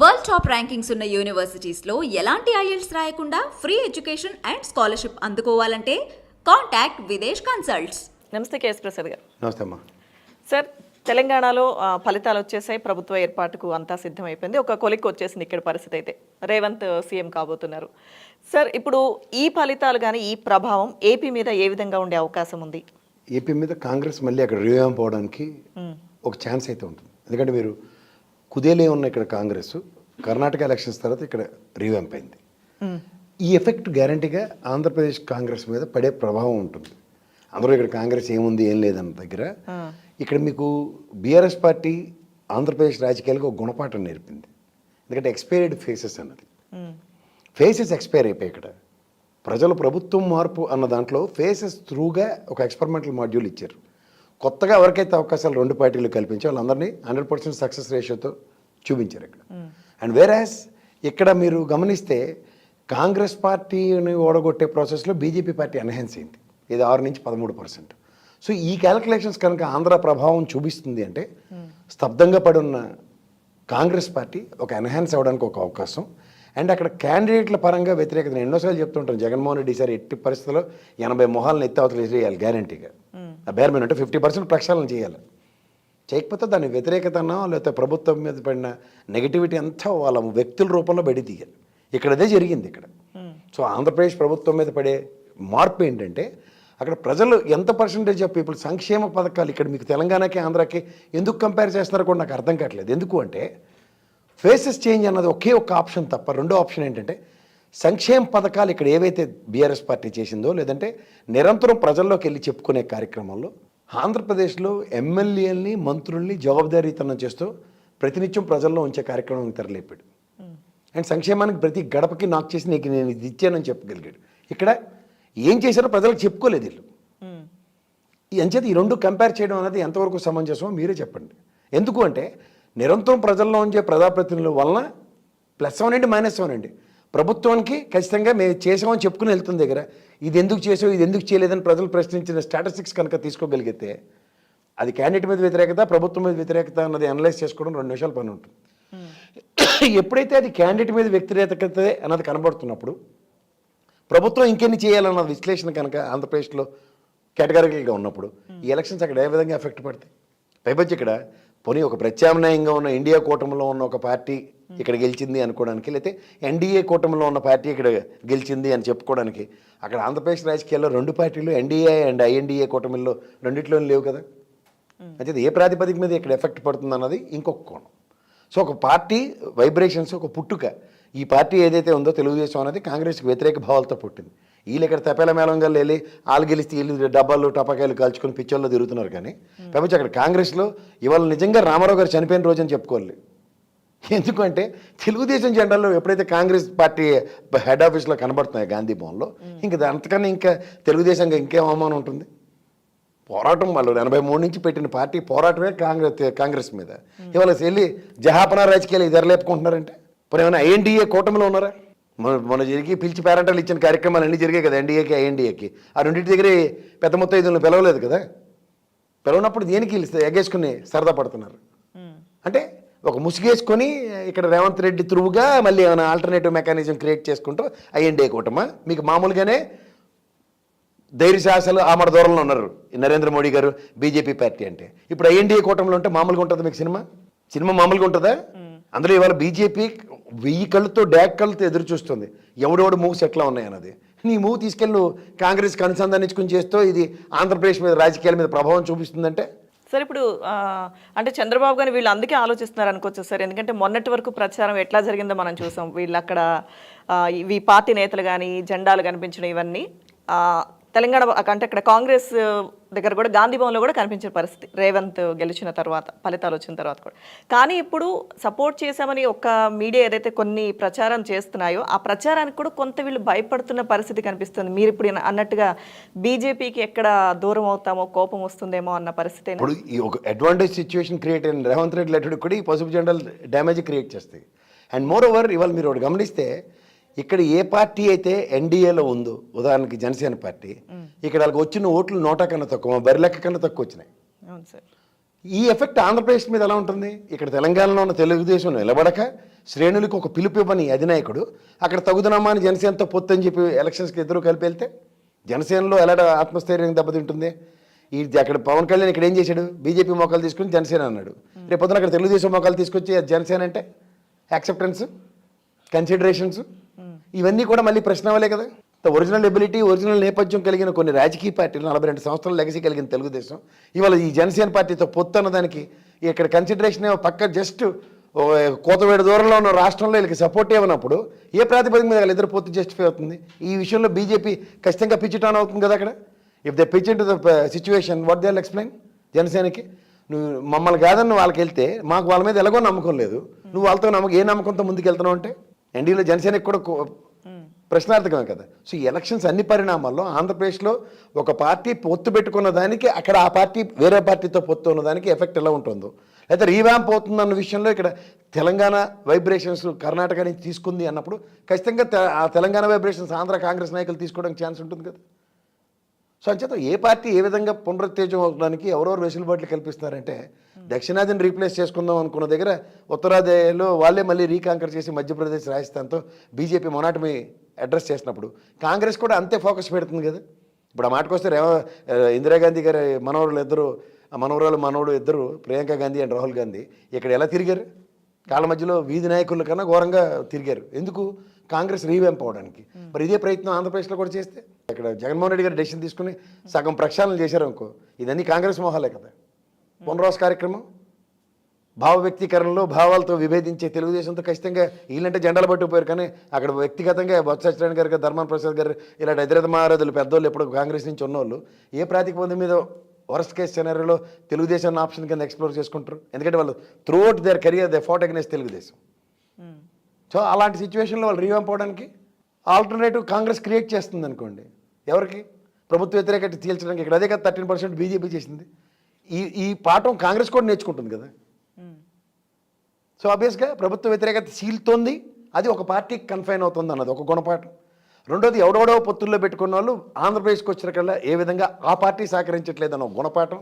World top rankings ఉన్న universities లో ఎలాంటి ఐఎల్స్ రాయకుండా ఫ్రీ ఎడ్యుకేషన్ అండ్ స్కాలర్షిప్ అందుకోవాలంటే కాంటాక్ట్ విదేశ్ కన్సల్ట్స్. నమస్తే కేఎస్ ప్రసాద్ గారు. నమస్తే అమ్మా. సార్, తెలంగాణలో ఫలితాలు వచ్చేసాయి, ప్రభుత్వ ఏర్పాటుకు అంతా సిద్ధమైపోయింది. ఒక కొలిక్కి వచ్చేసింది ఇక్కడ పరిస్థితి. అయితే రేవంత్ సీఎం కాబోతున్నారు. సార్, ఇప్పుడు ఈ ఫలితాలు కానీ ఈ ప్రభావం ఏపీ మీద ఏ విధంగా ఉండే అవకాశం ఉంది? ఏపీ మీద కాంగ్రెస్ మళ్ళీ అక్కడ రివ్యాంప్ అవడానికి ఒక ఛాన్స్ అయితే ఉంటుంది. ఎందుకంటే మీరు కుదేలే ఉన్న ఇక్కడ కాంగ్రెస్ కర్ణాటక ఎలక్షన్స్ తర్వాత ఇక్కడ రివ్యాంప్ అయింది. ఈ ఎఫెక్ట్ గ్యారంటీగా ఆంధ్రప్రదేశ్ కాంగ్రెస్ మీద పడే ప్రభావం ఉంటుంది. అందరూ ఇక్కడ కాంగ్రెస్ ఏముంది ఏం లేదన్న దగ్గర ఇక్కడ మీకు బీఆర్ఎస్ పార్టీ ఆంధ్రప్రదేశ్ రాజకీయాలకు ఒక గుణపాఠం నేర్పింది. ఎందుకంటే ఎక్స్పైర్డ్ ఫేసెస్ అన్నది, ఫేసెస్ ఎక్స్పైర్ అయిపోయి ఇక్కడ ప్రజలు ప్రభుత్వం మార్పు అన్న దాంట్లో ఫేసెస్ త్రూగా ఒక ఎక్స్పెరిమెంటల్ మాడ్యూల్ ఇచ్చారు. కొత్తగా ఎవరికైతే అవకాశాలు రెండు పార్టీలు కల్పించి వాళ్ళందరినీ 100% సక్సెస్ రేషియోతో చూపించారు ఇక్కడ. అండ్ వేరాస్ ఇక్కడ మీరు గమనిస్తే కాంగ్రెస్ పార్టీని ఓడగొట్టే ప్రాసెస్లో బీజేపీ పార్టీ ఎన్హాన్స్ అయింది. ఇది 6 నుంచి 13%. సో ఈ క్యాలిక్యులేషన్స్ కనుక ఆంధ్ర ప్రభావం చూపిస్తుంది అంటే స్తబ్దంగా పడున్న కాంగ్రెస్ పార్టీ ఒక ఎన్హాన్స్ అవ్వడానికి ఒక అవకాశం. అండ్ అక్కడ క్యాండిడేట్ల పరంగా వ్యతిరేకత, నేను ఎన్నోసార్లు చెప్తుంటాను, జగన్మోహన్ రెడ్డి సార్ ఎట్టి పరిస్థితుల్లో 80 మొహాలను ఎత్తి అవతలు వేసేయాలి గ్యారంటీగా. ఆ బేర్మెన్ అంటే 50% ప్రక్షాళన చేయాలి. చేయకపోతే దాని వ్యతిరేకత అన్నా లేకపోతే ప్రభుత్వం మీద పడిన నెగిటివిటీ అంతా వాళ్ళ వ్యక్తుల రూపంలో బయట తీయాలి. ఇక్కడ అదే జరిగింది ఇక్కడ. సో ఆంధ్రప్రదేశ్ ప్రభుత్వం మీద పడే మార్పు ఏంటంటే అక్కడ ప్రజలు ఎంత పర్సంటేజ్ ఆఫ్ పీపుల్ సంక్షేమ పథకాలు ఇక్కడ మీకు తెలంగాణకి ఆంధ్రాకి ఎందుకు కంపేర్ చేస్తున్నారో కూడా నాకు అర్థం కావట్లేదు. ఎందుకు అంటే ఫేసెస్ చేంజ్ అన్నది ఒకే ఒక ఆప్షన్ తప్ప రెండో ఆప్షన్ ఏంటంటే సంక్షేమ పథకాలు ఇక్కడ ఏవైతే బీఆర్ఎస్ పార్టీ చేసిందో లేదంటే నిరంతరం ప్రజల్లోకి వెళ్ళి చెప్పుకునే కార్యక్రమంలో ఆంధ్రప్రదేశ్లో ఎమ్మెల్యేలని మంత్రుల్ని జవాబుదారీతనం చేస్తూ ప్రతినిత్యం ప్రజల్లో ఉంచే కార్యక్రమం తెరలేపాడు. అండ్ సంక్షేమానికి ప్రతి గడపకి నాకు చేసి నీకు నేను ఇది ఇచ్చానని చెప్పగలిగాడు. ఇక్కడ ఏం చేశారో ప్రజలకు చెప్పుకోలేదు వీళ్ళు. అంచేత ఈ రెండు కంపేర్ చేయడం అనేది ఎంతవరకు సమంజసమో మీరే చెప్పండి. ఎందుకు అంటే నిరంతరం ప్రజల్లో ఉంచే ప్రజాప్రతినిధుల వలన +1 అండి -1 అండి ప్రభుత్వానికి ఖచ్చితంగా మేము చేసామని చెప్పుకుని వెళ్తుంది దగ్గర ఇది ఎందుకు చేసావు ఇది ఎందుకు చేయలేదని ప్రజలు ప్రశ్నించిన స్టాటిస్టిక్స్ కనుక తీసుకోగలిగితే అది క్యాండిడేట్ మీద వ్యతిరేకత ప్రభుత్వం మీద వ్యతిరేకత అన్నది అనలైజ్ చేసుకోవడం 2 నిమిషాల పని ఉంటుంది. ఎప్పుడైతే అది క్యాండిడేట్ మీద వ్యతిరేకత అన్నది కనబడుతున్నప్పుడు ప్రభుత్వం ఇంకెన్ని చేయాలన్న విశ్లేషణ కనుక ఆంధ్రప్రదేశ్లో కేటగిరికల్గా ఉన్నప్పుడు ఈ ఎలక్షన్స్ అక్కడ ఏ విధంగా ఎఫెక్ట్ పడతాయి? పైపచ్చి ఇక్కడ పోనీ ఒక ప్రత్యామ్నాయంగా ఉన్న ఇండియా కూటమిలో ఉన్న ఒక పార్టీ ఇక్కడ గెలిచింది అనుకోవడానికి, లేకపోతే ఎన్డీఏ కూటమిలో ఉన్న పార్టీ ఇక్కడ గెలిచింది అని చెప్పుకోవడానికి అక్కడ ఆంధ్రప్రదేశ్ రాజకీయాల్లో 2 పార్టీలు ఎన్డీఏ అండ్ ఐఎన్డీఏ కూటమిల్లో రెండిట్లోనే లేవు కదా. అయితే ఏ ప్రాతిపదిక మీద ఇక్కడ ఎఫెక్ట్ పడుతుంది అన్నది ఇంకొక కోణం. సో ఒక పార్టీ వైబ్రేషన్స్ ఒక పుట్టుక, ఈ పార్టీ ఏదైతే ఉందో తెలుగుదేశం అనేది కాంగ్రెస్కి వ్యతిరేక భావాలతో పుట్టింది. వీళ్ళు ఇక్కడ తెపేల మేళంగా వెళ్ళి వాళ్ళు గెలిస్తే వీళ్ళు డబ్బాలు టపాకాయలు కాల్చుకొని పిచ్చోల్లో తిరుగుతున్నారు. కానీ పైపచ్చి అక్కడ కాంగ్రెస్లో ఇవాళ నిజంగా రామారావు గారు చనిపోయిన రోజు అని చెప్పుకోవాలి. ఎందుకంటే తెలుగుదేశం జెండాలో ఎప్పుడైతే కాంగ్రెస్ పార్టీ హెడ్ ఆఫీస్లో కనబడుతున్నాయి గాంధీ భవన్లో, ఇంకా అంతకన్నా ఇంకా తెలుగుదేశంగా ఇంకేం అవమానం ఉంటుంది? పోరాటం వాళ్ళు 83 నుంచి పెట్టిన పార్టీ పోరాటమే కాంగ్రెస్ మీద. ఇవాళ వెళ్ళి జహాపనా రాజకీయాలు ఇది ఎరలేపుకుంటున్నారంటే ఇప్పుడు ఏమైనా ఐఎన్డీఏ కూటమిలో ఉన్నారా? మన జరిగి పిలిచి పేరెంటాలు ఇచ్చిన కార్యక్రమాలు అన్నీ జరిగాయి కదా ఎన్డీఏకి ఐఎన్డీఏకి. ఆ రెండింటి దగ్గరే పెద్ద మొత్తం ఇదులను పిలవలేదు కదా. పిలవనప్పుడు దేనికి ఎగేసుకుని సరదా పడుతున్నారు అంటే ఒక ముసుగేసుకొని ఇక్కడ రేవంత్ రెడ్డి త్రూగా మళ్ళీ ఏమైనా ఆల్టర్నేటివ్ మెకానిజం క్రియేట్ చేసుకుంటూ ఐఎన్డీఏ కూటమా మీకు మామూలుగానే ధైర్యశాసలు ఆమడ దూరంలో ఉన్నారు నరేంద్ర మోడీ గారు బీజేపీ పార్టీ అంటే. ఇప్పుడు ఐఎన్డీఏ కూటమిలో ఉంటే మామూలుగా ఉంటుంది మీకు సినిమా మామూలుగా ఉంటుందా? అందులో ఇవాళ బీజేపీ 1000 కళ్ళతో డాక్ కళ్ళతో ఎదురు చూస్తుంది ఎవడెవడు మూవ్స్ ఎట్లా ఉన్నాయన్నది. నీ మూవ్ తీసుకెళ్ళి నువ్వు కాంగ్రెస్కి అనుసంధానించుకుని చేస్తూ ఇది ఆంధ్రప్రదేశ్ మీద రాజకీయాల మీద ప్రభావం చూపిస్తుందంటే సార్ ఇప్పుడు అంటే చంద్రబాబు గారిని వీళ్ళు అందుకే ఆలోచిస్తున్నారు అనుకోవచ్చు సార్. ఎందుకంటే మొన్నటి వరకు ప్రచారం ఎట్లా జరిగిందో మనం చూసాం. వీళ్ళు అక్కడ ఇవి పార్టీ నేతలు కానీ జెండాలు కనిపించడం ఇవన్నీ తెలంగాణ అంటే అక్కడ కాంగ్రెస్ దగ్గర కూడా గాంధీ భవన్లో కూడా కనిపించిన పరిస్థితి రేవంత్ గెలిచిన తర్వాత ఫలితాలు వచ్చిన తర్వాత కూడా. కానీ ఇప్పుడు సపోర్ట్ చేశామని ఒక మీడియా ఏదైతే కొన్ని ప్రచారం చేస్తున్నాయో ఆ ప్రచారానికి కూడా కొంత వీళ్ళు భయపడుతున్న పరిస్థితి కనిపిస్తుంది. మీరు ఇప్పుడు అన్నట్టుగా బీజేపీకి ఎక్కడ దూరం అవుతామో కోపం వస్తుందేమో అన్న పరిస్థితి. ఇప్పుడు ఈ ఒక అడ్వాంటేజ్ సిచ్యువేషన్ క్రియేట్ అయిన రేవంత్ రెడ్డి లెటర్ కూడా ఈ పసుపు జెండాలు డ్యామేజ్ క్రియేట్ చేస్తాయి. అండ్ మోర్ ఓవర్ ఇవాళ మీరు ఒకటి గమనిస్తే ఇక్కడ ఏ పార్టీ అయితే ఎన్డీఏలో ఉందో ఉదాహరణకి జనసేన పార్టీ ఇక్కడ వాళ్ళకి వచ్చిన ఓట్లు 100 కన్నా తక్కువ బరిలెక్క కన్నా తక్కువ వచ్చినాయి. ఈ ఎఫెక్ట్ ఆంధ్రప్రదేశ్ మీద ఎలా ఉంటుంది? ఇక్కడ తెలంగాణలో ఉన్న తెలుగుదేశం నిలబడక శ్రేణులకు ఒక పిలుపు ఇవ్వని అధినాయకుడు అక్కడ తగుదనమ్మా అని జనసేనతో పొత్తు అని చెప్పి ఎలక్షన్స్కి ఎదురు కలిపి వెళ్తే జనసేనలో ఎలా ఆత్మస్థైర్యం దెబ్బతింటుంది? ఈ అక్కడ పవన్ కళ్యాణ్ ఇక్కడ ఏం చేశాడు? బీజేపీ మోకాలు తీసుకుని జనసేన అన్నాడు. రేపు పొద్దున అక్కడ తెలుగుదేశం మోకాలు తీసుకొచ్చి జనసేన అంటే యాక్సెప్టెన్స్, కన్సిడరేషన్స్ ఇవన్నీ కూడా మళ్ళీ ప్రశ్నవలే కదా. ఒరిజినల్ ఎబిలిటీ, ఒరిజినల్ నేపథ్యం కలిగిన కొన్ని రాజకీయ పార్టీలు 42 సంవత్సరాల లెగసీ కలిగిన తెలుగుదేశం ఇవాళ ఈ జనసేన పార్టీతో పొత్తు అన్నదానికి ఇక్కడ కన్సిడరేషన్ పక్క జస్ట్ కోతవేడు దూరంలో ఉన్న రాష్ట్రంలో వీళ్ళకి సపోర్ట్ ఇవ్వనప్పుడు ఏ ప్రాతిపదిక మీద వాళ్ళిద్దరు పొత్తు జస్టిఫై అవుతుంది? ఈ విషయంలో బీజేపీ ఖచ్చితంగా పిచ్ ఆన్ అవుతుంది కదా అక్కడ. If they pitch in to the situation what they will explain జనసేనకి? నువ్వు మమ్మల్ని కాదని వాళ్ళకి వెళ్తే మాకు వాళ్ళ మీద ఎలాగో నమ్మకం లేదు, నువ్వు వాళ్ళతో ఏ నమ్మకంతో ముందుకు వెళ్తున్నావు అంటే ఎన్డీలో జనసేనకి కూడా ప్రశ్నార్థకమే కదా. సో ఈ ఎలక్షన్స్ అన్ని పరిణామాల్లో ఆంధ్రప్రదేశ్లో ఒక పార్టీ పొత్తు పెట్టుకున్న దానికి అక్కడ ఆ పార్టీ వేరే పార్టీతో పొత్తు ఉన్న దానికి ఎఫెక్ట్ ఎలా ఉంటుందో, లేదా రీవ్యాంప్ అవుతుందన్న విషయంలో ఇక్కడ తెలంగాణ వైబ్రేషన్స్ కర్ణాటక నుంచి తీసుకుంది అన్నప్పుడు ఖచ్చితంగా ఆ తెలంగాణ వైబ్రేషన్స్ ఆంధ్ర కాంగ్రెస్ నాయకులు తీసుకోవడానికి ఛాన్స్ ఉంటుంది కదా. సో అంచేత ఏ పార్టీ ఏ విధంగా పునరుత్తేజం అవడానికి ఎవరెవరు వెసులుబాట్లు కల్పిస్తున్నారంటే దక్షిణాదిని రీప్లేస్ చేసుకుందాం అనుకున్న దగ్గర ఉత్తరాదిలో వాళ్ళే మళ్ళీ రీకాంకర్ చేసి మధ్యప్రదేశ్ రాజస్థాన్తో బీజేపీ మొనాటమి అడ్రస్ చేసినప్పుడు కాంగ్రెస్ కూడా అంతే ఫోకస్ పెడుతుంది కదా. ఇప్పుడు ఆ మాటకు వస్తే ఇందిరాగాంధీ గారి మనవడు ఇద్దరు ప్రియాంక గాంధీ అండ్ రాహుల్ గాంధీ ఇక్కడ ఎలా తిరిగారు? కాళ్ళ మధ్యలో వీధి నాయకుల కన్నా ఘోరంగా తిరిగారు. ఎందుకు? కాంగ్రెస్ రీవ్యాంప్ అవడానికి. మరి ఇదే ప్రయత్నం ఆంధ్రప్రదేశ్లో కూడా చేస్తే ఇక్కడ జగన్మోహన్ రెడ్డి గారు డెసిషన్ తీసుకుని సగం ప్రక్షాళన చేశారు అనుకో, ఇదన్నీ కాంగ్రెస్ మొహాలే కదా. పునరావాస కార్యక్రమం భావ వ్యక్తీకరణలో భావాలతో విభేదించే తెలుగుదేశంతో ఖచ్చితంగా వీళ్ళంటే జెండాలు పట్టుకుపోయారు, కానీ అక్కడ వ్యక్తిగతంగా బొత్స సత్యనారాయణ గారు, ధర్మాన ప్రసాద్ గారు ఇలాంటి హైదరాబాద్ మహారాజులు పెద్దోళ్ళు ఎప్పుడు కాంగ్రెస్ నుంచి ఉన్నోళ్ళు ఏ ప్రాతిపదిక మీద వర్స్ట్ కేస్ సినారియోలో తెలుగుదేశాన్ని ఆప్షన్ కింద ఎక్స్ప్లోర్ చేసుకుంటారు? ఎందుకంటే వాళ్ళు throughout their career they fat against Telugu Desam. So అలాంటి సిచ్యువేషన్లో వాళ్ళు రీవ్యాంప్ అవడానికి ఆల్టర్నేటివ్ కాంగ్రెస్ క్రియేట్ చేస్తుంది అనుకోండి. ఎవరికి? ప్రభుత్వ వ్యతిరేకత తేల్చడానికి. ఇక్కడ అదే కదా 13% బీజేపీ చేసింది. ఈ పాఠం కాంగ్రెస్ కూడా నేర్చుకుంటుంది కదా. సో ఆబ్వియస్గా ప్రభుత్వ వ్యతిరేకత సీల్తోంది, అది ఒక పార్టీకి కన్ఫైన్ అవుతుంది అన్నది ఒక గుణపాఠం. రెండోది ఎవడెవడో పొత్తుల్లో పెట్టుకున్న వాళ్ళు ఆంధ్రప్రదేశ్కి వచ్చినకల్లా ఏ విధంగా ఆ పార్టీ సహకరించట్లేదన్న ఒక గుణపాఠం.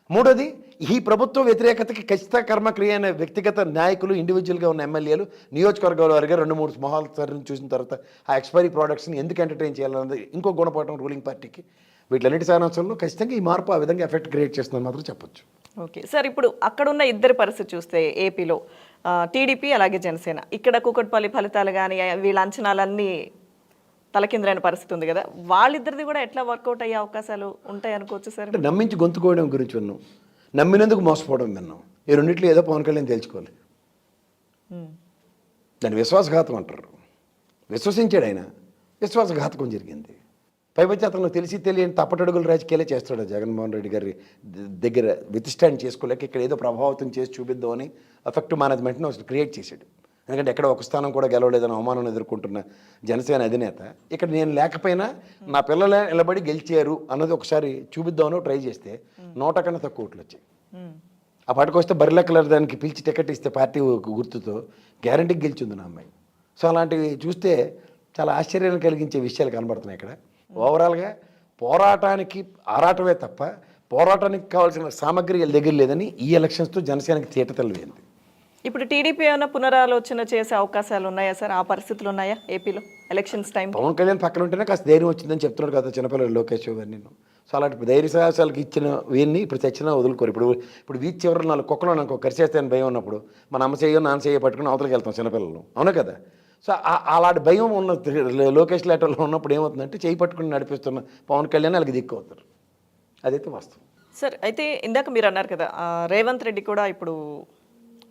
మూడోది ఈ ప్రభుత్వ వ్యతిరేకతకి ఖచ్చిత కర్మక్రియ అనే వ్యక్తిగత నాయకులు, ఇండివిజువల్గా ఉన్న ఎమ్మెల్యేలు నియోజకవర్గాల వారిగా 2-3 మొహాలు చూసిన తర్వాత ఆ ఎక్స్పైరీ ప్రోడక్ట్స్ని ఎందుకు ఎంటర్టైన్ చేయాలన్నది ఇంకో గుణపాఠం రూలింగ్ పార్టీకి. వీటిలన్నిటి సారాంశంలో ఖచ్చితంగా ఈ మార్పు ఆ విధంగా ఎఫెక్ట్ క్రియేట్ చేస్తుందని మాత్రం చెప్పొచ్చు. ఓకే సార్, ఇప్పుడు అక్కడున్న ఇద్దరి పరిస్థితి చూస్తే ఏపీలో టీడీపీ అలాగే జనసేన, ఇక్కడ కూకట్పల్లి ఫలితాలు కానీ వీళ్ళ అంచనాలన్నీ తలకిందులైన పరిస్థితి ఉంది కదా, వాళ్ళిద్దరిది కూడా ఎట్లా వర్కౌట్ అయ్యే అవకాశాలు ఉంటాయి అనుకోవచ్చు సార్? అంటే నమ్మించి గొంతుకోవడం గురించి విన్నాం, నమ్మినందుకు మోసపోవడం విన్నాం. ఈ రెండింటిలో ఏదో పవన్ కళ్యాణ్ తెలుసుకోవాలి. దాన్ని విశ్వాసఘాతం అంటారు. విశ్వసించాడు ఆయన, విశ్వాసఘాతకం జరిగింది. పైపచ్చి అతను తెలిసి తెలియని తప్పటడుగులు రాజకీయాలే చేస్తాడు. జగన్మోహన్ రెడ్డి గారి దగ్గర విత్స్టాండ్ చేసుకోలేక ఇక్కడ ఏదో ప్రభావితం చేసి చూపిద్దామని ఎఫెక్టివ్ మేనేజ్మెంట్ని అసలు క్రియేట్ చేశాడు. ఎందుకంటే ఎక్కడ ఒక స్థానం కూడా గెలవలేదని అవమానం ఎదుర్కొంటున్న జనసేన అధినేత ఇక్కడ నేను లేకపోయినా నా పిల్లలే నిలబడి గెలిచారు అన్నది ఒకసారి చూపిద్దామని ట్రై చేస్తే 100 కన్నా తక్కువ ఓట్లు వచ్చాయి. ఆ పాటికి వస్తే బరిలెక్కలర్ దానికి పిలిచి టికెట్ ఇస్తే పార్టీ గుర్తుతో గ్యారంటీకి గెలిచింది నా అమ్మాయి. సో అలాంటివి చూస్తే చాలా ఆశ్చర్యాన్ని కలిగించే విషయాలు కనబడుతున్నాయి ఇక్కడ. ఓవరాల్గా పోరాటానికి ఆరాటమే తప్ప పోరాటానికి కావాల్సిన సామగ్రి వీళ్ళ దగ్గర లేదని ఈ ఎలక్షన్స్తో జనసేనకి తేటతెల్లమైంది. ఇప్పుడు టీడీపీ ఏమైనా పునరాలోచన చేసే అవకాశాలు ఉన్నాయా సార్? ఆ పరిస్థితులు ఉన్నాయా ఏపీలో ఎలక్షన్స్ టైం? పవన్ కళ్యాణ్ పక్కన ఉంటేనే కాస్త ధైర్యం వచ్చిందని చెప్తున్నాడు కదా చిన్నపిల్లలు లోకేష్ గారు. నేను సో అలాంటి ధైర్య సాహసాలకు ఇచ్చిన వీరిని ఇప్పుడు తెచ్చినా వదులుకోరు. ఇప్పుడు వీధి చివరి 4 కుక్కలు నాకు కరిచేస్తాయని భయం ఉన్నప్పుడు మన అమ్మ చెయ్యో నాన్న చెయ్యో పట్టుకుని అవతలకి వెళ్తాం చిన్నపిల్లలు, అవునా కదా. సో అలాంటి భయం ఉన్న లోకేష్ లేటర్లో ఉన్నప్పుడు ఏమవుతుందంటే చేయి పట్టుకుని నడిపిస్తున్న పవన్ కళ్యాణ్ వాళ్ళకి దిక్కు అవుతారు. అదైతే వాస్తవం సార్. అయితే ఇందాక మీరు అన్నారు కదా రేవంత్ రెడ్డి కూడా ఇప్పుడు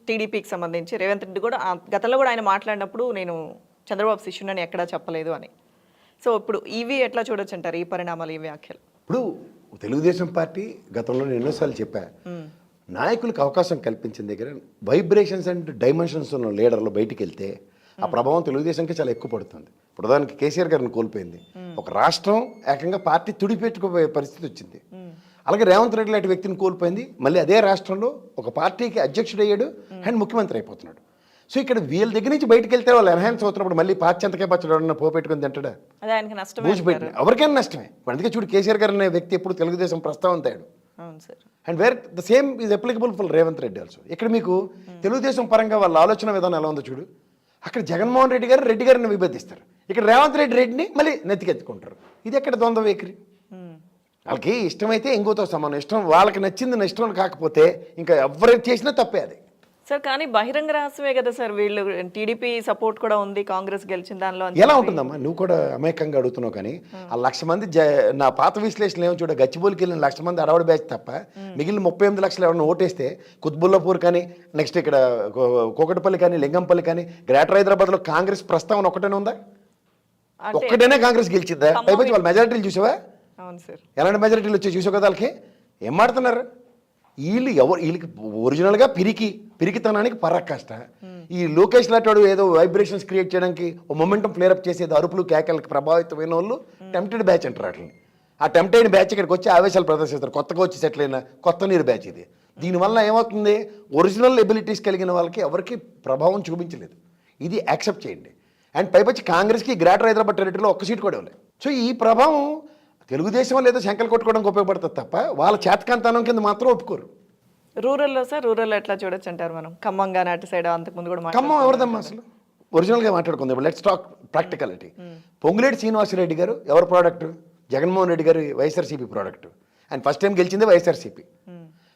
టీడీపీకి సంబంధించి రేవంత్ రెడ్డి కూడా గతంలో కూడా ఆయన మాట్లాడినప్పుడు నేను చంద్రబాబు శిష్యునని ఎక్కడా చెప్పలేదు అని. సో ఇప్పుడు ఇవి ఎట్లా చూడొచ్చు అంటారు, ఈ పరిణామాలు, ఈ వ్యాఖ్యలు? ఇప్పుడు తెలుగుదేశం పార్టీ గతంలో నేను ఎన్నోసార్లు చెప్పా, నాయకులకు అవకాశం కల్పించిన దగ్గర వైబ్రేషన్స్ అండ్ డైమెన్షన్స్ ఉన్న లీడర్లు బయటికి వెళ్తే ఆ ప్రభావం తెలుగుదేశంకి చాలా ఎక్కువ పడుతుంది. ఇప్పుడు దానికి కేసీఆర్ గారిని కోల్పోయింది, ఒక రాష్ట్రం ఏకంగా పార్టీ తుడిపెట్టుకుపోయే పరిస్థితి వచ్చింది. అలాగే రేవంత్ రెడ్డి లాంటి వ్యక్తిని కోల్పోయింది, మళ్ళీ అదే రాష్ట్రంలో ఒక పార్టీకి అధ్యక్షుడు అయ్యాడు అండ్ ముఖ్యమంత్రి అయిపోతున్నాడు. సో ఇక్కడ వీళ్ళ దగ్గర నుంచి బయటకు వెళ్తే వాళ్ళు ఎన్హాన్స్ అవుతున్నప్పుడు మళ్ళీ పార్టీ పచ్చడి పోపెట్టుకుని తింటాడా? బూజు పెట్టిన ఎవరికైనా నష్టమే. అందుకే చూడు కేసీఆర్ గారు అనే వ్యక్తి ఎప్పుడు తెలుగుదేశం ప్రస్తావన తేడు. అవును sir. And wear the same is applicable for Revanth Reddy also. ఇక్కడ మీకు తెలుగుదేశం పరంగా వాళ్ళ ఆలోచన విధానం ఎలా ఉందో చూడు. అక్కడ జగన్మోహన్ రెడ్డి గారు రెడ్డి గారిని విభేదిస్తారు, ఇక్కడ రేవంత్ రెడ్డిని మళ్ళీ నెత్తికెత్తుకుంటారు. ఇది ఎక్కడ ద్వంద్వ వైఖరి? వాళ్ళకి ఇష్టమైతే ఇంకోతో సమానం, ఇష్టం వాళ్ళకి నచ్చింది ఇష్టం కాకపోతే ఇంకా ఎవరు చేసినా తప్పే అది. సార్ కానీ బహిరంగ రహస్యమే కదా సార్, వీళ్ళు టీడీపీ సపోర్ట్ కూడా ఉంది కాంగ్రెస్ గెలిచిన దానిలో అని ఎలా ఉంటుందమ్మా? నువ్వు కూడా అమాయకంగా అడుగుతున్నావు కానీ ఆ 1,00,000 మంది నా పాత విశ్లేషణ ఏమో చూడ, గచ్చిబౌలికి వెళ్ళిన 1,00,000 మంది అడవాడి బ్యాచ్ తప్ప మిగిలిన 38 లక్షలు ఎవరైనా ఓటేస్తే కుత్బుల్లాపూర్ కానీ నెక్స్ట్ ఇక్కడ కూకట్పల్లి కానీ లింగంపల్లి కానీ గ్రేటర్ హైదరాబాద్లో కాంగ్రెస్ ప్రస్తావన ఒక్కటేనే ఉందా? ఒక్కటేనే కాంగ్రెస్ గెలిచిందా? పైపచ్చి వాళ్ళ మెజారిటీలు చూసావా? అవును సార్. ఎలాంటి మెజారిటీలు వచ్చి చూసావు కదా వాళ్ళకి. ఏం మాడుతున్నారు వీళ్ళకి ఒరిజినల్గా పిరికితనానికి పరాకాష్ట. ఈ లోకేష్ లాంటి ఏదో వైబ్రేషన్స్ క్రియేట్ చేయడానికి ఓ మొమెంటం ఫ్లేరప్ చేసేది అరుపులు కేకలకి ప్రభావితమైన వాళ్ళు టెంప్టెడ్ బ్యాచ్ అంటారు వాటిని. ఆ టెంప్టెడ్ బ్యాచ్ ఇక్కడికి వచ్చి ఆవేశాలు ప్రదర్శిస్తారు. కొత్తగా వచ్చి సెటిల్ అయిన కొత్త నీరు బ్యాచ్ ఇది. దీనివల్ల ఏమవుతుంది, ఒరిజినల్ ఎబిలిటీస్ కలిగిన వాళ్ళకి ఎవరికి ప్రభావం చూపించలేదు. ఇది యాక్సెప్ట్ చేయండి. అండ్ పైపచ్చి కాంగ్రెస్కి గ్రేటర్ హైదరాబాద్ టెరిటరీలో ఒక్క సీట్ కూడా ఇవ్వలేదు. సో ఈ ప్రభావం తెలుగుదేశం లేదా శంకలు కొట్టుకోవడానికి ఉపయోగపడుతుంది తప్ప వాళ్ళ చేతకాంతనం కింద మాత్రం ఒప్పుకోరు. రూరల్లో సార్, రూరల్ ఎట్లా చూడొచ్చు అంటారు మనం? ఖమ్మం కానీ అటు సైడ్ అంతకుముందు కూడా ఖమ్మం ఎవరిదమ్మా అసలు? ఒరిజినల్గా మాట్లాడుకుందాం. ఇప్పుడు let's talk practicality. Ponguleti Srinivasa Reddy గారు ఎవరు ప్రోడక్ట్? జగన్మోహన్ రెడ్డి గారు వైఎస్ఆర్సీపీ ప్రోడక్ట్. ఆయన ఫస్ట్ టైం గెలిచింది వైఎస్ఆర్సీపీ.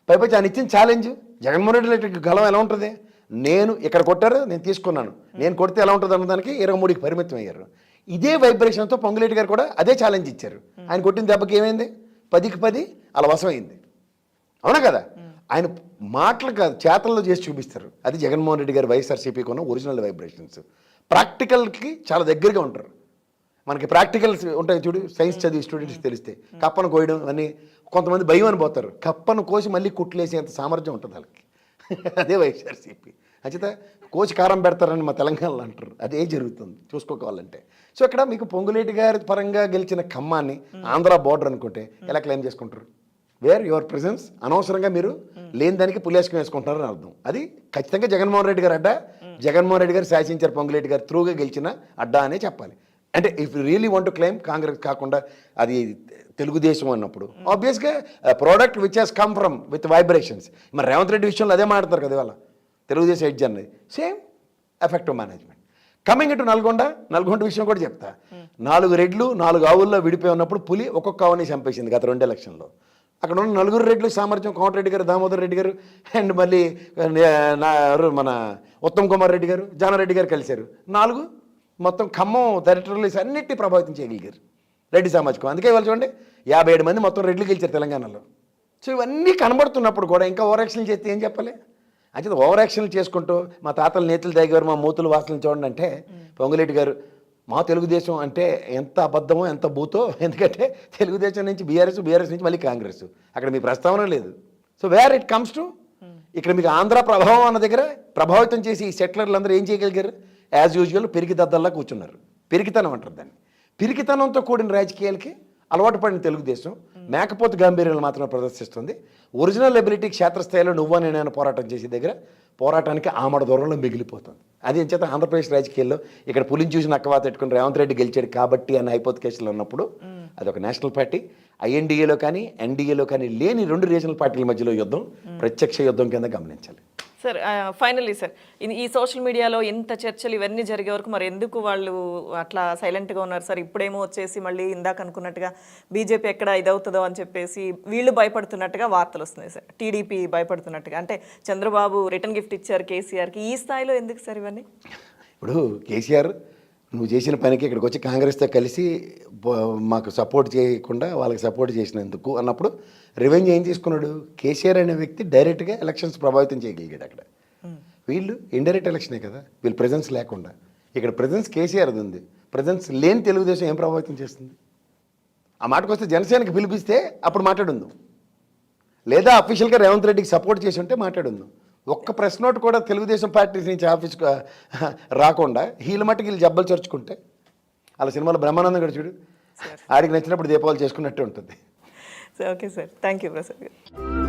పైపచ్చి ఆయన ఇచ్చిన ఛాలెంజ్ జగన్మోహన్ రెడ్డి గలం ఎలా ఉంటుంది, నేను ఇక్కడ కొట్టారు నేను తీసుకున్నాను, నేను కొడితే ఎలా ఉంటుంది అన్నదానికి 23కి పరిమితం అయ్యారు. ఇదే వైబ్రేషన్తో పొంగులేటి గారు కూడా అదే ఛాలెంజ్ ఇచ్చారు. ఆయన కొట్టిన దెబ్బకి ఏమైంది? 10కి 10 అలా వశమైంది. అవునా కదా? ఆయన మాటలు కాదు చేతల్లో చేసి చూపిస్తారు. అది జగన్మోహన్ రెడ్డి గారు వైఎస్ఆర్సీపీకి ఉన్న ఒరిజినల్ వైబ్రేషన్స్. ప్రాక్టికల్కి చాలా దగ్గరగా ఉంటారు. మనకి ప్రాక్టికల్స్ ఉంటాయి చూడు, సైన్స్ చదివి స్టూడెంట్స్కి తెలిస్తే కప్పను కోయడం అని కొంతమంది భయం అని పోతారు. కప్పను కోసి మళ్ళీ కుట్లేసేంత సామర్థ్యం ఉంటుంది వాళ్ళకి. అదే వైఎస్ఆర్సీపీ. అంచేత కోసి కారం పెడతారని మా తెలంగాణలో అంటారు. అదే జరుగుతుంది చూసుకోవాలంటే. సో ఇక్కడ మీకు పొంగులేటి గారి పరంగా గెలిచిన ఖమ్మాన్ని ఆంధ్ర బోర్డర్ అనుకుంటే ఎలా క్లెయిమ్ చేసుకుంటారు? వేర్ యువర్ ప్రెజెన్స్ అనవసరంగా మీరు లేని దానికి పులేసుకుని వేసుకుంటారని అర్థం. అది ఖచ్చితంగా జగన్మోహన్ రెడ్డి గారు అడ్డా, జగన్మోహన్ రెడ్డి గారు శాసించారు పొంగులేటి గారు త్రూగా గెలిచిన అడ్డా అనే చెప్పాలి. అంటే if you really want to claim Congress కాకుండా అది తెలుగుదేశం అన్నప్పుడు ఆబ్వియస్గా product which has come from with vibrations. మరి రేవంత్ రెడ్డి విషయంలో అదే మాట్లాడతారు కదా ఇవాళ తెలుగుదేశం ఎడ్జ్ అన్నది. Same effective management. Coming to Nalgonda విషయం కూడా చెప్తా. 4 రెడ్లు 4 ఆవుల్లో విడిపోయి ఉన్నప్పుడు పులి ఒక్కొక్క ఆవుని చంపేసింది గత 2 ఎలక్షన్లో. అక్కడ ఉన్న 4 రెడ్లు సామర్థ్యం కోమటిరెడ్డి గారు, దామోదర్ రెడ్డి గారు అండ్ మళ్ళీ మన ఉత్తమ్ కుమార్ రెడ్డి గారు, జానారెడ్డి గారు కలిశారు. 4 మొత్తం ఖమ్మం టెరిటరీస్ అన్నిటినీ ప్రభావితం చేయగలిగారు రెడ్డి సామాజికం. అందుకే వాళ్ళు చూడండి 57 మంది మొత్తం రెడ్లు గెలిచారు తెలంగాణలో. సో ఇవన్నీ కనబడుతున్నప్పుడు కూడా ఇంకా ఓవర్ యాక్షన్లు చేస్తే ఏం చెప్పాలి? అంటే ఓవర్ యాక్షన్లు చేసుకుంటూ మా తాతలు నేతలు తాగారు మా మూతులు వాసనలు చూడండి అంటే పొంగులేటి గారు మా తెలుగుదేశం అంటే ఎంత అబద్ధమో ఎంత బూతో. ఎందుకంటే తెలుగుదేశం నుంచి బీఆర్ఎస్ నుంచి మళ్ళీ కాంగ్రెస్. అక్కడ మీ ప్రస్తావన లేదు. So where it comes to ఇక్కడ మీకు ఆంధ్ర ప్రభావం అన్న దగ్గర ప్రభావితం చేసి ఈ సెటిలర్లు అందరూ ఏం చేయగలిగారు? యాజ్ యూజువల్ పిరికి దద్దల్లా కూర్చున్నారు. పిరికితనం అంటారు దాన్ని. పిరికితనంతో కూడిన రాజకీయాలకి అలవాటు పడిన తెలుగుదేశం మేకపోతు గాంభీర్యాలు మాత్రమే ప్రదర్శిస్తుంది. ఒరిజినల్ ఎబిలిటీ క్షేత్రస్థాయిలో నువ్వు నేను పోరాటం చేసే దగ్గర పోరాటానికి ఆమడ దూరంలో మిగిలిపోతుంది. అది ఎంచేత ఆంధ్రప్రదేశ్ రాజకీయాల్లో ఇక్కడ పులిని చూసి నక్కవాత పెట్టుకుని రేవంత్ రెడ్డి గెలిచాడు కాబట్టి అన్న హైపోథెసిస్లో ఉన్నప్పుడు అది ఒక నేషనల్ పార్టీ. ఐఎన్డీఏలో కానీ ఎన్డీఏలో కానీ లేని 2 రీజనల్ పార్టీల మధ్యలో యుద్ధం ప్రత్యక్ష యుద్ధం కింద గమనించాలి. సార్ ఫైనల్లీ సార్, ఈ సోషల్ మీడియాలో ఇంత చర్చలు ఇవన్నీ జరిగే వరకు మరి ఎందుకు వాళ్ళు అట్లా సైలెంట్గా ఉన్నారు సార్? ఇప్పుడేమో వచ్చేసి మళ్ళీ ఇందాక అనుకున్నట్టుగా బీజేపీ ఎక్కడ ఇదవుతుందో అని చెప్పేసి వీళ్ళు భయపడుతున్నట్టుగా వార్తలు వస్తున్నాయి సార్, టీడీపీ భయపడుతున్నట్టుగా. అంటే చంద్రబాబు రిటర్న్ గిఫ్ట్ ఇచ్చారు కేసీఆర్కి, ఈ స్థాయిలో ఎందుకు సార్ ఇవన్నీ? ఇప్పుడు కేసీఆర్ నువ్వు చేసిన పనికి ఇక్కడికి వచ్చి కాంగ్రెస్తో కలిసి మాకు సపోర్ట్ చేయకుండా వాళ్ళకి సపోర్ట్ చేసినందుకు అన్నప్పుడు రివెంజ్ ఏం తీసుకున్నాడు? కేసీఆర్ అనే వ్యక్తి డైరెక్ట్గా ఎలక్షన్స్ ప్రభావితం చేయగలిగాడు. అక్కడ వీళ్ళు ఇండైరెక్ట్ ఎలక్షనే కదా, వీళ్ళు ప్రెజెన్స్ లేకుండా. ఇక్కడ ప్రెజెన్స్ కేసీఆర్ది ఉంది. ప్రెజెన్స్ లేని తెలుగుదేశం ఏం ప్రభావితం చేస్తుంది? ఆ మాటకు వస్తే జనసేనకి పిలిపిస్తే అప్పుడు మాట్లాడుందు, లేదా అఫీషియల్గా రేవంత్ రెడ్డికి సపోర్ట్ చేసి ఉంటే మాట్లాడుందు. ఒక్క ప్రెస్ నోట్ కూడా తెలుగుదేశం పార్టీ నుంచి ఆఫీస్కి రాకుండా వీళ్ళ మట్టుకు వీళ్ళు జబ్బలు చర్చుకుంటే అలా సినిమాలో బ్రహ్మానందం కూడా చూడు, ఆడికి నచ్చినప్పుడు దీపావళి చేసుకున్నట్టే ఉంటుంది. Okay sir, thank you Prasad గారు.